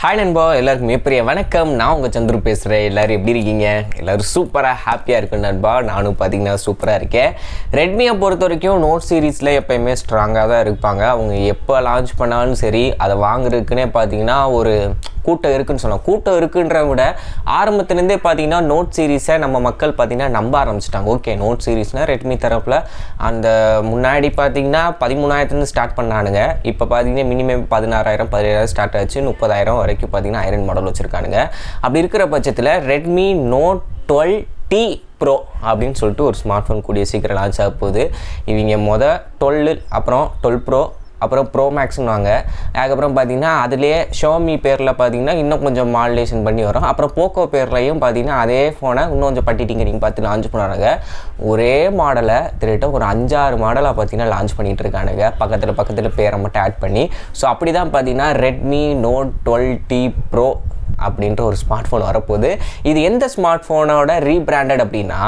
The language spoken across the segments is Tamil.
ஹாய் நண்பா, எல்லாருக்கும் மிகப்பெரிய வணக்கம். நான் உங்கள் சந்துரு பேசுகிறேன். எல்லோரும் எப்படி இருக்கீங்க? எல்லோரும் சூப்பராக ஹாப்பியாக இருக்கும் நண்பா. நானும் பார்த்தீங்கன்னா சூப்பராக இருக்கேன். ரெட்மியை பொறுத்த வரைக்கும் நோட் சீரீஸில் எப்போயுமே ஸ்ட்ராங்காக தான் இருப்பாங்க. அவங்க எப்போ லான்ச் பண்ணாலும் சரி, அதை வாங்குறதுக்குன்னே பார்த்தீங்கன்னா ஒரு கூட்டம் இருக்குதுன்னு சொல்லலாம். கூட்டம் இருக்குன்ற விட ஆரம்பத்துலேருந்தே பார்த்தீங்கன்னா நோட் சீரீஸை நம்ம மக்கள் பார்த்தீங்கன்னா நம்ப ஆரம்பிச்சிட்டாங்க. ஓகே, நோட் சீரீஸ்னால் ரெட்மி தரப்பில் அந்த முன்னாடி பார்த்தீங்கன்னா 13,000 ஸ்டார்ட் பண்ணானுங்க. இப்போ பார்த்தீங்கன்னா மினிமம் 16,000 17,000 ஸ்டார்ட் ஆச்சு. 30,000 வரைக்கும் பார்த்தீங்கன்னா ஐரன் மாடல் வச்சுருக்கானுங்க. அப்படி இருக்கிற பட்சத்தில் ரெட்மி நோட் 12T ப்ரோ அப்படின்னு சொல்லிட்டு ஒரு ஸ்மார்ட் ஃபோன் கூடிய சீக்கிரம் லான்ச் ஆக போகுது. இவங்க 12 அப்புறம் 12 ப்ரோ அப்புறம் ப்ரோ மேக்ஸ்னு வாங்க. அதுக்கப்புறம் பார்த்தீங்கன்னா அதிலே ஷோமி பேரில் பார்த்தீங்கன்னா இன்னும் கொஞ்சம் மாடுலேஷன் பண்ணி வரும். அப்புறம் போக்கோ பேர்லையும் பார்த்தீங்கன்னா அதே ஃபோனை இன்னும் கொஞ்சம் பட்டிட்டிங்க பார்த்து லான்ச் பண்ணாங்க. ஒரே மாடலை திருட்ட ஒரு 5-6 மாடலாக பார்த்தீங்கன்னா லான்ச் பண்ணிகிட்டு இருக்கானுங்க, பக்கத்தில் பேரை மட்டும் ஆட் பண்ணி. ஸோ அப்படி தான் பார்த்தீங்கன்னா ரெட்மி நோட் 12T ப்ரோ அப்படின்ற ஒரு ஸ்மார்ட் ஃபோன் வரப்போகுது. இது எந்த ஸ்மார்ட் ஃபோனோட ரீபிராண்டட் அப்படின்னா,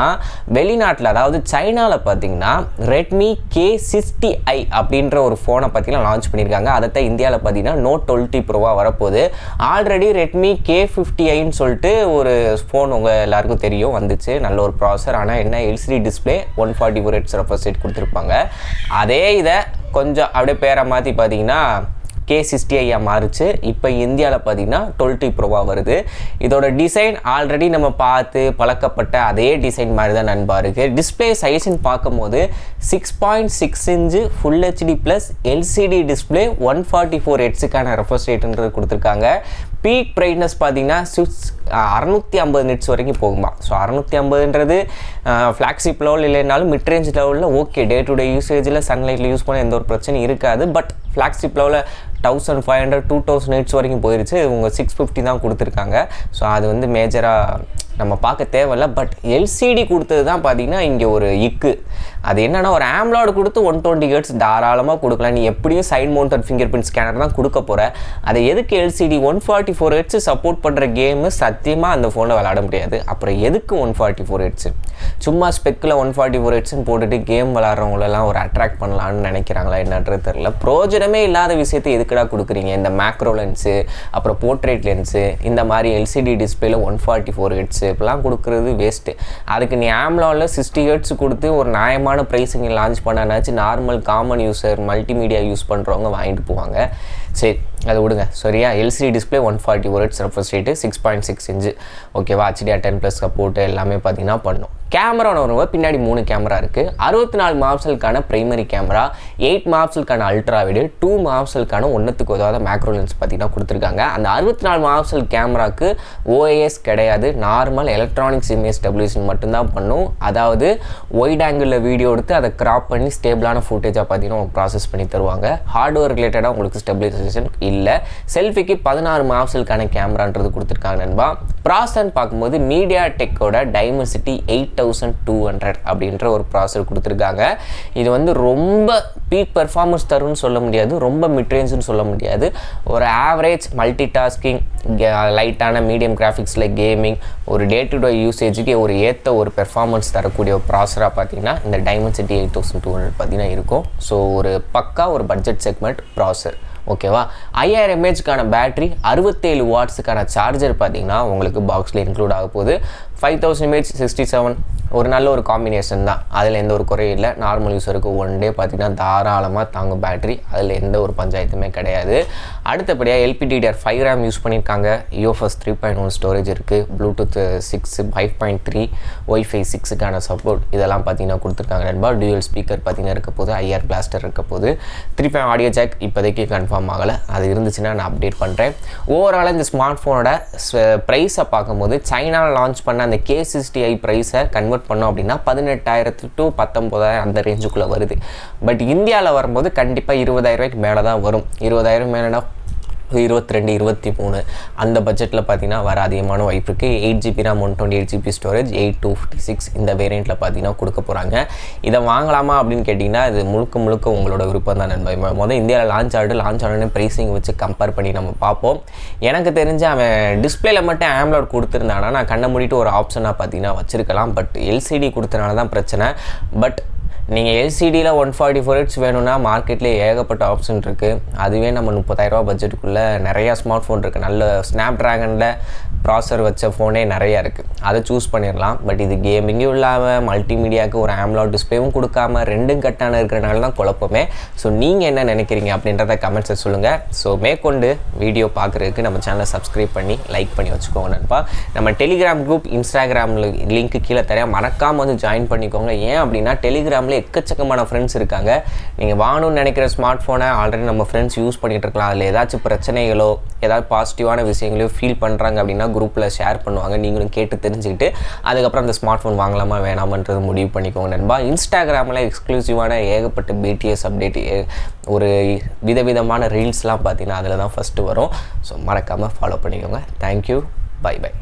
வெளிநாட்டில் அதாவது சைனாவில் பார்த்தீங்கன்னா ரெட்மி k60i அப்படின்ற ஒரு ஃபோனை பார்த்தீங்கன்னா லான்ச் பண்ணியிருக்காங்க. அதைத்தான் இந்தியாவில் பார்த்தீங்கன்னா நோட் 12T ப்ரோவாக வரப்போகுது. ஆல்ரெடி ரெட்மி k50iன்னு சொல்லிட்டு ஒரு ஃபோன் உங்கள் எல்லாருக்கும் தெரியும், வந்துச்சு. நல்ல ஒரு ப்ராசர். ஆனால் என்ன, LCD display 144 Hz refresh rate கொடுத்துருப்பாங்க. அதே இதை கொஞ்சம் அப்படியே பேரை மாற்றி பார்த்தீங்கன்னா k60i மாறிச்சு. இப்போ இந்தியாவில் பார்த்தீங்கன்னா 12T ப்ரோவாக வருது. இதோட டிசைன் ஆல்ரெடி நம்ம பார்த்து பழக்கப்பட்ட அதே டிசைன் மாதிரி தான் நண்பா இருக்குது. டிஸ்பிளே சைஸ்ன்னு பார்க்கும்போது 6.6 inch full HD plus LCD display 144 ஹெட்ஸுக்கான ரெஃப்ரெஷ் ரேட்டுன்றது கொடுத்துருக்காங்க. பீக் பிரைட்னஸ் பார்த்தீங்கன்னா 650 நிட்ஸ் வரைக்கும் போகுமா. ஸோ 650ன்றது ஃப்ளாக்ஷிப் லெவல் இல்லைனாலும் மிட்ரேஞ்ச் லெவலில் ஓகே, டே டு டே யூசேஜில் சன்லைட்டில் யூஸ் பண்ண எந்த ஒரு பிரச்சனையும் இருக்காது. பட் ஃப்ளாக்ஷிப் லெவலில் 1500 2000 நிட்ஸ் வரைக்கும் போயிடுச்சு. இவங்க 650 தான் கொடுத்துருக்காங்க. ஸோ அது வந்து மேஜராக நம்ம பார்க்க தேவையில்ல. பட் எல்சிடி கொடுத்தது தான் பார்த்தீங்கன்னா இங்கே ஒரு இக்கு. அது என்னென்னா, ஒரு ஆம்லாய்டு கொடுத்து 120 Hz தாராளமாக கொடுக்கலாம். நீ எப்படியும் side mounted fingerprint scanner தான் கொடுக்க போகிற. அதை எதுக்கு எல்சிடி 144 Hz சப்போர்ட் பண்ணுற கேமு சத்தியமாக அந்த ஃபோனில் விளாட முடியாது. அப்புறம் எதுக்கு 144 Hz? சும்மா ஸ்பெக்கில் 144 Hzன்னு போட்டுட்டு கேம் விளாட்றவங்களெல்லாம் ஒரு அட்ராக்ட் பண்ணலான்னு நினைக்கிறாங்களா என்னன்றது தெரில. பிரோஜனமே இல்லாத விஷயத்தை எதுக்குடா கொடுக்குறீங்க? இந்த மேக்ரோ லென்ஸு, அப்புறம் போர்ட்ரேட் லென்ஸு, இந்த மாதிரி எல்சிடி டிஸ்பிளேல 144 Hz இப்பெல்லாம் கொடுக்குறது வேஸ்ட்டு. அதுக்கு நீ ஆம்லாவில் 60 Hz கொடுத்து ஒரு நியாயமான ப்ரைஸிங் லான்ச் பண்ணாச்சு, normal common user multimedia use பண்ணுறவங்க வாங்கிட்டு போவாங்க. சரி, அதை விடுங்க. சரியா, LCD display 144 Hz refresh rate 6.6 inch ஓகேவா. HDR10+ சப்போர்ட்டு எல்லாமே பார்த்தீங்கன்னா பண்ணும். கேமரான்னு வரும்போது பின்னாடி 3 கேமரா இருக்குது. 64 மெகாபிக்சலுக்கான பிரைமரி கேமரா, 8 மெகாபிக்சலுக்கான அல்ட்ரா வீடியோ, 2 மெகாபிக்சலுக்கான ஒன்றுத்துக்கு உதவாத மேக்ரோ லென்ஸ் பார்த்தீங்கன்னா கொடுத்துருக்காங்க. அந்த 64 மெகாபிக்சல் கேமராவுக்கு OIS கிடையாது, நார்மல் எலக்ட்ரானிக்ஸ் இமேஜ் ஸ்டெபிலைசேஷன் மட்டும்தான் பண்ணும். அதாவது ஒயிட் ஆங்கிளில் வீடியோ எடுத்து அதை கிராப் பண்ணி ஸ்டேபிளான ஃபுட்டேஜாக பார்த்தீங்கன்னா ப்ராசஸ் பண்ணி தருவாங்க. ஹார்ட்வேர் ரிலேட்டடாக உங்களுக்கு ஸ்டெபிலைசேஷன் இல்லை. செல்ஃபிக்கு 16 மெகாபிக்சலுக்கான கேமரான்றது கொடுத்துருக்காங்க நண்பா. ப்ராசர்னு பார்க்கும்போது மீடியா டெக்கோட டைமென்சிட்டி 8200 அப்படின்ற ஒரு ப்ராசர் கொடுத்துருக்காங்க. இது வந்து ரொம்ப பீக் பெர்ஃபார்மன்ஸ் தரும்னு சொல்ல முடியாது, ரொம்ப மிட்ரேஞ்சுன்னு சொல்ல முடியாது. ஒரு ஆவரேஜ் மல்டி டாஸ்கிங், லைட்டான மீடியம் கிராஃபிக்ஸில் கேமிங், ஒரு டே டு டே யூசேஜுக்கு ஒரு ஏற்ற ஒரு பெர்ஃபார்மன்ஸ் தரக்கூடிய ஒரு ப்ராசராக பார்த்தீங்கன்னா இந்த டைமென்சிட்டி 8200 பார்த்தீங்கன்னா இருக்கும். ஸோ ஒரு பக்கா ஒரு பட்ஜெட் செக்மெண்ட் ப்ராசர் ஓகேவா. 5000 mAhக்கான பேட்டரி, 67 வாட்ஸுக்கான சார்ஜர் பார்த்தீங்கன்னா உங்களுக்கு பாக்ஸில் இன்க்ளூட் ஆக போகுது. 5000 mAh 67 ஒரு நல்ல ஒரு காம்பினேஷன் தான், அதில் எந்த ஒரு குறையும் இல்லை. நார்மல் யூஸருக்கு 1 டே பார்த்தீங்கன்னா தாராளமாக தாங்கும் பேட்டரி, அதில் எந்த ஒரு பஞ்சாயத்துமே கிடையாது. அடுத்தபடியாக LPDDR5 RAM யூஸ் பண்ணியிருக்காங்க. UFS 3.1 ஸ்டோரேஜ் இருக்குது. ப்ளூடூத் 6 5.3 Wi-Fi 6க்கான சப்போர்ட் இதெல்லாம் பார்த்தீங்கன்னா கொடுத்துருக்காங்க நண்பா. டியூயல் ஸ்பீக்கர் பார்த்தீங்கன்னா இருக்க போது, IR பிளாஸ்டர் இருக்க போது. 3.5 ஆடியோ ஜாக் இப்போதைக்கு கன்ஃபார்ம் ஆகலை, அது இருந்துச்சுன்னா நான் அப்டேட் பண்ணுறேன். ஓவராலாக இந்த ஸ்மார்ட் ஃபோனோட ப்ரைஸை பார்க்கும்போது சைனாவில் லான்ச் பண்ண அந்த k60i ப்ரைஸை கன்வெர்ட் பண்ணோம் அப்படின்னா 18,000 to 19,000 அந்த ரேஞ்சுக்குள்ளே வருது. பட் இந்தியாவில் வரும்போது கண்டிப்பாக 20,000 ரூபாய்க்கு மேலே தான் வரும். 20,000 மேலேனா 22 23 அந்த பட்ஜெட்டில் பார்த்தீங்கன்னா வர அதிகமான வாய்ப்பு இருக்குது. 8GB RAM 128GB ஸ்டோரேஜ் 8256 இந்த வேரியண்ட்டில் பார்த்தீங்கன்னா கொடுக்க போகிறாங்க. இதை வாங்கலாமா அப்படின்னு கேட்டிங்கன்னா இது முழுக்க உங்களோட விருப்பம் தான் நண்பா. முதல் இந்தியாவில் லான்ச் ஆனோடனே ப்ரைஸிங் வச்சு கம்பேர் பண்ணி நம்ம பார்ப்போம். எனக்கு தெரிஞ்சு அவன் டிஸ்பிளேல மட்டும் ஆம்லாய்ட் கொடுத்துருந்தானா நான் கண்ணை மூடிட்டு ஒரு ஆப்ஷனாக பார்த்தீங்கன்னா வச்சுருக்கலாம். பட் எல்சிடி கொடுத்தனால தான் பிரச்சனை. பட் நீங்கள் எல்சிடியில் 144 ஹெர்ட்ஸ் வேணும்னா மார்க்கெட்லேயே ஏகப்பட்ட ஆப்ஷன் இருக்குது. அதுவே நம்ம 30,000 பட்ஜெட்டுக்குள்ளே நிறையா ஸ்மார்ட் ஃபோன் இருக்குது. நல்ல ஸ்னாப் ட்ராகனில் ப்ராசர் வச்ச ஃபோனே நிறையா இருக்குது. அதை சூஸ் பண்ணிடலாம். பட் இது கேமிங்கும் இல்லாமல் மல்டிமீடியாவுக்கு ஒரு ஆம்லாட் டிஸ்பிளேவும் கொடுக்காம ரெண்டும் கட்டான இருக்கிறனால தான் குழப்பமே. ஸோ நீங்கள் என்ன நினைக்கிறீங்க அப்படின்றத கமெண்ட்ஸை சொல்லுங்கள். ஸோ மேற்கொண்டு வீடியோ பார்க்குறதுக்கு நம்ம சேனலை சப்ஸ்கிரைப் பண்ணி லைக் பண்ணி வச்சுக்கோங்க நண்பா. நம்ம டெலிகிராம் குரூப் இன்ஸ்டாகிராமில் லிங்க்கு கீழே தரேன், மறக்காமல் வந்து ஜாயின் பண்ணிக்கோங்க. ஏன் அப்படின்னா டெலிகிராமில் எக்கச்சக்கமான ஃப்ரெண்ட்ஸ் இருக்காங்க. நீங்கள் வாங்கணும்னு நினைக்கிற ஸ்மார்ட் ஃபோனை ஆல்ரெடி நம்ம ஃப்ரெண்ட்ஸ் யூஸ் பண்ணிகிட்டு இருக்கலாம். அதில் ஏதாச்சும் பிரச்சனைகளோ ஏதாவது பாசிட்டிவான விஷயங்களோ ஃபீல் பண்ணுறாங்க அப்படின்னா குரூப்பில் ஷேர் பண்ணுவாங்க. நீங்களும் கேட்டு தெரிஞ்சுக்கிட்டு அதுக்கப்புறம் அந்த ஸ்மார்ட் ஃபோன் வாங்கலாமா வேணாமன்றது முடிவு பண்ணிக்கோங்க நண்பா. இன்ஸ்டாகிராமில் எக்ஸ்க்ளூசிவான ஏகப்பட்ட பிடிஎஸ் அப்டேட், ஒரு விதவிதமான ரீல்ஸ்லாம் பார்த்தீங்கன்னா அதில் தான் ஃபஸ்ட்டு வரும். ஸோ மறக்காமல் ஃபாலோ பண்ணிக்கோங்க. Thank you, bye by.